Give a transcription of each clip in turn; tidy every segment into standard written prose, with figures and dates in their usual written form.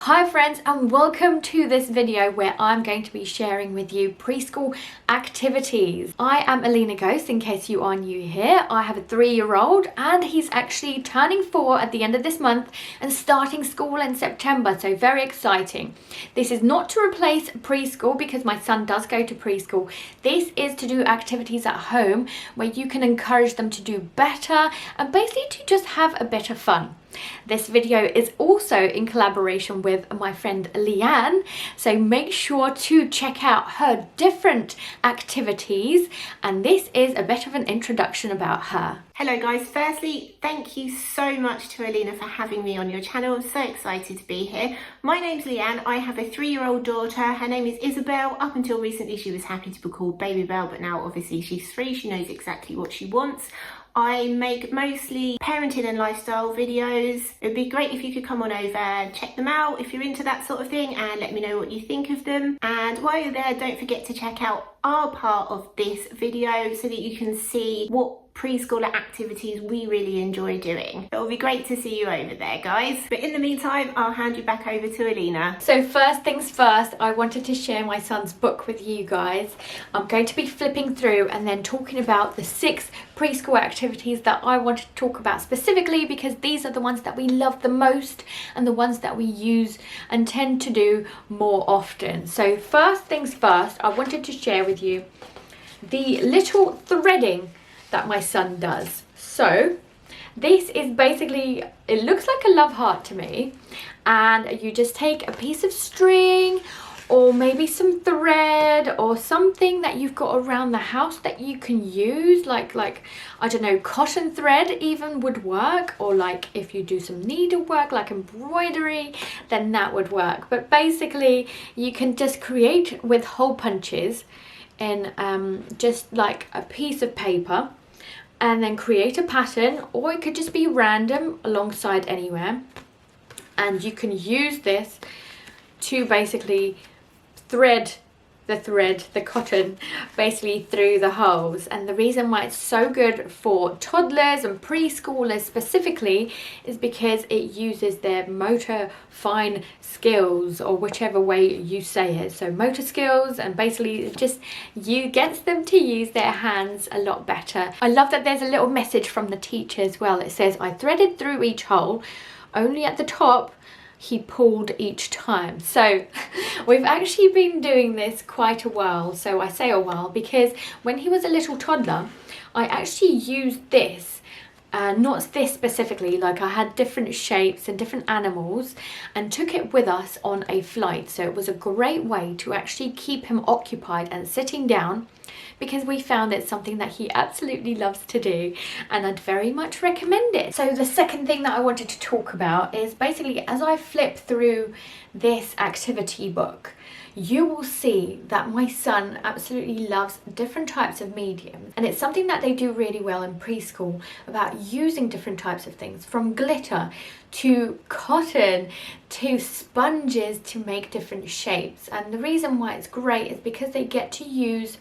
Hi friends, and welcome to this video where I'm going to be sharing with you preschool activities. I am Leane Ghost, in case you are new here. I have a 3-year-old and he's actually turning 4 at the end of this month and starting school in September, so very exciting. This is not to replace preschool because my son does go to preschool. This is to do activities at home where you can encourage them to do better and basically to just have a bit of fun. This video is also in collaboration with my friend Leane, so make sure to check out her different activities, and this is a bit of an introduction about her. Hello guys, firstly thank you so much to Alina for having me on your channel. I'm so excited to be here. My name's Leane. I have a 3-year-old daughter. Her name is Isabel. Up until recently she was happy to be called Babybel, but now obviously she's 3, she knows exactly what she wants. I make mostly parenting and lifestyle videos. It would be great if you could come on over, check them out if you're into that sort of thing, and let me know what you think of them. And while you're there, don't forget to check out our part of this video so that you can see what preschooler activities we really enjoy doing. It'll be great to see you over there, guys. But in the meantime, I'll hand you back over to Alina. So first things first, I wanted to share my son's book with you guys. I'm going to be flipping through and then talking about the 6 preschool activities that I wanted to talk about specifically, because these are the ones that we love the most and the ones that we use and tend to do more often. So first things first, I wanted to share with you the little threading that my son does. So this is basically, it looks like a love heart to me, and you just take a piece of string or maybe some thread or something that you've got around the house that you can use, like I don't know, cotton thread even would work, or like if you do some needlework like embroidery, then that would work. But basically you can just create with hole punches in just like a piece of paper, and then create a pattern, or it could just be random alongside anywhere, and you can use this to basically thread the cotton basically through the holes. And the reason why it's so good for toddlers and preschoolers specifically is because it uses their motor fine skills, or whichever way you say it, so motor skills, and basically it just gets them to use their hands a lot better. I love that there's a little message from the teacher as well. It says, I threaded through each hole, only at the top he pulled each time. So we've actually been doing this quite a while. So I say a while because when he was a little toddler, I actually used this, not this specifically, like I had different shapes and different animals and took it with us on a flight. So it was a great way to actually keep him occupied and sitting down, because we found it's something that he absolutely loves to do, and I'd very much recommend it. So the second thing that I wanted to talk about is basically, as I flip through this activity book, you will see that my son absolutely loves different types of medium, and it's something that they do really well in preschool about using different types of things, from glitter to cotton to sponges, to make different shapes. And the reason why it's great is because they get to use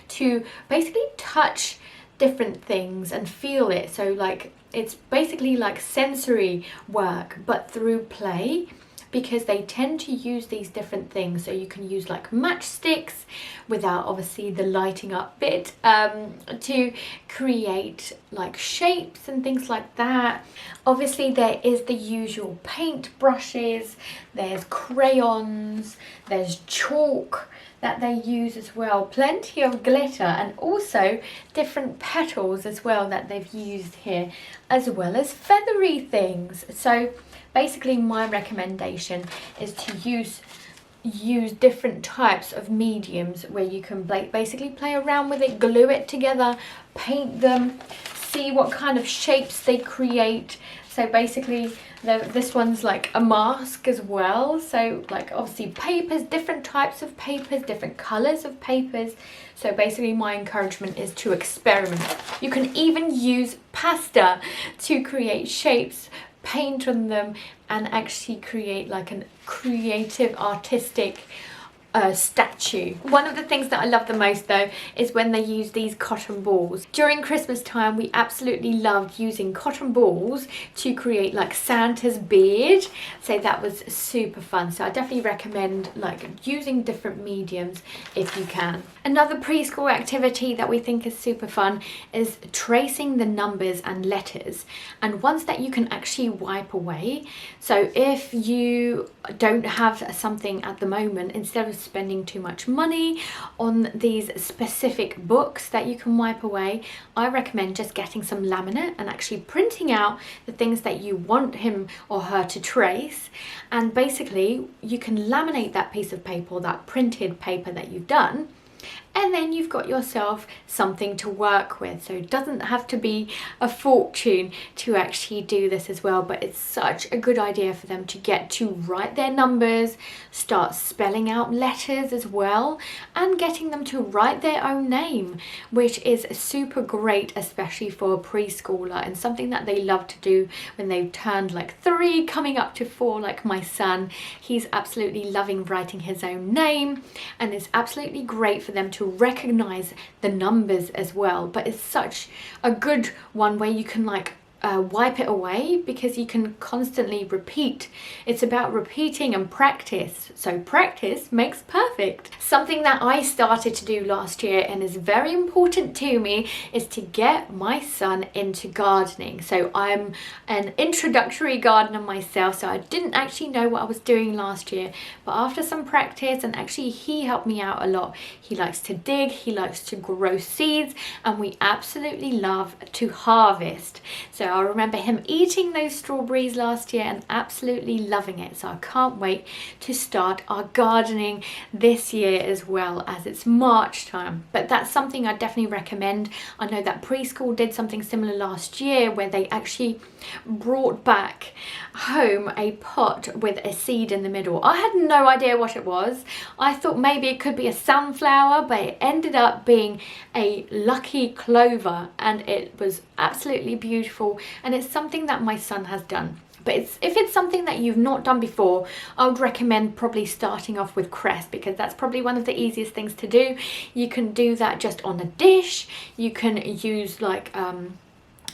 to basically touch different things and feel it. So like it's basically like sensory work but through play, because they tend to use these different things. So you can use like matchsticks without obviously the lighting up bit, to create like shapes and things like that. Obviously there is the usual paint brushes, there's crayons, there's chalk that they use as well, plenty of glitter, and also different petals as well that they've used here, as well as feathery things. So basically my recommendation is to use different types of mediums where you can basically play around with it, glue it together, paint them, see what kind of shapes they create. So basically this one's like a mask as well. So like obviously papers, different types of papers, different colors of papers. So basically my encouragement is to experiment. You can even use pasta to create shapes, paint on them, and actually create like a creative artistic statue. One of the things that I love the most though is when they use these cotton balls. During Christmas time we absolutely loved using cotton balls to create like Santa's beard, so that was super fun. So I definitely recommend like using different mediums if you can. Another preschool activity that we think is super fun is tracing the numbers and letters, and ones that you can actually wipe away. So if you don't have something at the moment, instead of spending too much money on these specific books that you can wipe away, I recommend just getting some laminate and actually printing out the things that you want him or her to trace, and basically you can laminate that piece of paper or that printed paper that you've done, and then you've got yourself something to work with. So it doesn't have to be a fortune to actually do this as well, but it's such a good idea for them to get to write their numbers, start spelling out letters as well, and getting them to write their own name, which is super great, especially for a preschooler, and something that they love to do when they've turned like 3, coming up to 4, like my son. He's absolutely loving writing his own name, and it's absolutely great for them to recognize the numbers as well. But it's such a good one where you can like wipe it away, because you can constantly repeat. It's about repeating and practice. So practice makes perfect. Something that I started to do last year and is very important to me is to get my son into gardening. So I'm an introductory gardener myself, so I didn't actually know what I was doing last year, but after some practice, and actually he helped me out a lot. He likes to dig, he likes to grow seeds, and we absolutely love to harvest. So I remember him eating those strawberries last year and absolutely loving it. So I can't wait to start our gardening this year as well, as it's March time. But that's something I definitely recommend. I know that Preschool did something similar last year where they actually brought back home a pot with a seed in the middle. I had no idea what it was. I thought maybe it could be a sunflower, but it ended up being a lucky clover, and it was absolutely beautiful, and it's something that my son has done. But if it's something that you've not done before, I would recommend probably starting off with cress, because that's probably one of the easiest things to do. You can do that just on a dish. You can use like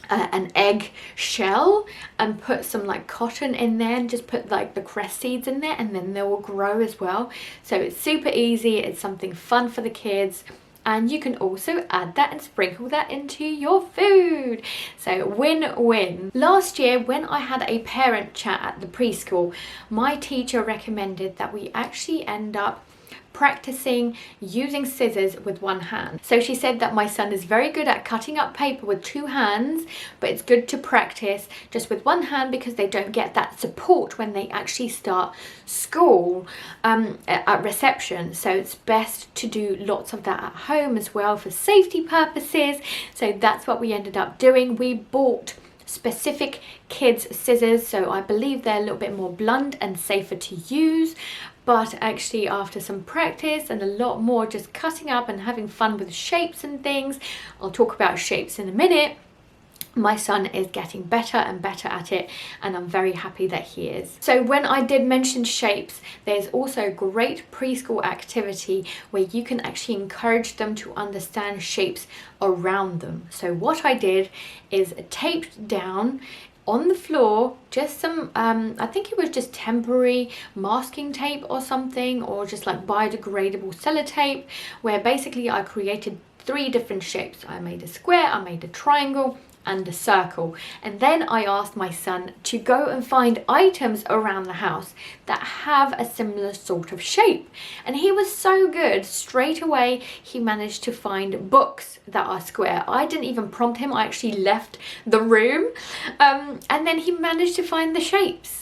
an egg shell and put some like cotton in there, and just put like the cress seeds in there, and then they will grow as well. So it's super easy. It's something fun for the kids. And you can also add that and sprinkle that into your food. So win-win. Last year when I had a parent chat at the preschool, my teacher recommended that we actually end up practicing using scissors with one hand. So she said that my son is very good at cutting up paper with 2 hands, but it's good to practice just with one hand, because they don't get that support when they actually start school at reception. So it's best to do lots of that at home as well for safety purposes. So that's what we ended up doing. We bought specific kids scissors, so I believe they're a little bit more blunt and safer to use. But actually after some practice and a lot more just cutting up and having fun with shapes and things, I'll talk about shapes in a minute, my son is getting better and better at it, and I'm very happy that he is. So when I did mention shapes, there's also a great preschool activity where you can actually encourage them to understand shapes around them. So what I did is taped down on the floor just some I think it was just temporary masking tape or something, or just like biodegradable sellotape, where basically I created 3 different shapes. I made a square, I made a triangle, and a circle. And then I asked my son to go and find items around the house that have a similar sort of shape. And he was so good. Straight away, he managed to find books that are square. I didn't even prompt him. I actually left the room. And then he managed to find the shapes.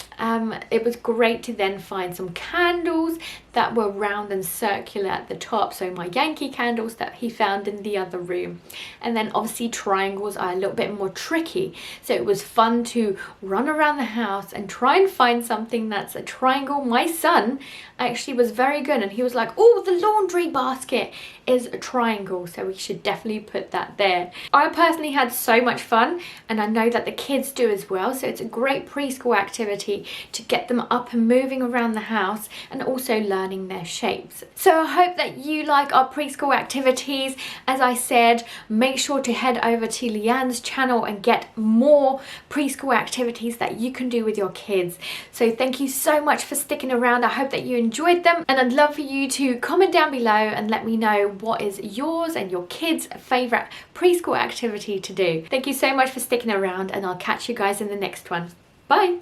It was great to then find some candles that were round and circular at the top, so my Yankee candles that he found in the other room. And then obviously triangles are a little bit more tricky, so it was fun to run around the house and try and find something that's a triangle. My son actually was very good, and he was like, oh, the laundry basket is a triangle, so we should definitely put that there. I personally had so much fun, and I know that the kids do as well, so it's a great preschool activity activity to get them up and moving around the house and also learning their shapes. So I hope that you like our preschool activities. As I said, make sure to head over to Leanne's channel and get more preschool activities that you can do with your kids. So thank you so much for sticking around. I hope that you enjoyed them, and I'd love for you to comment down below and let me know what is yours and your kids' favourite preschool activity to do. Thank you so much for sticking around, and I'll catch you guys in the next one. Bye!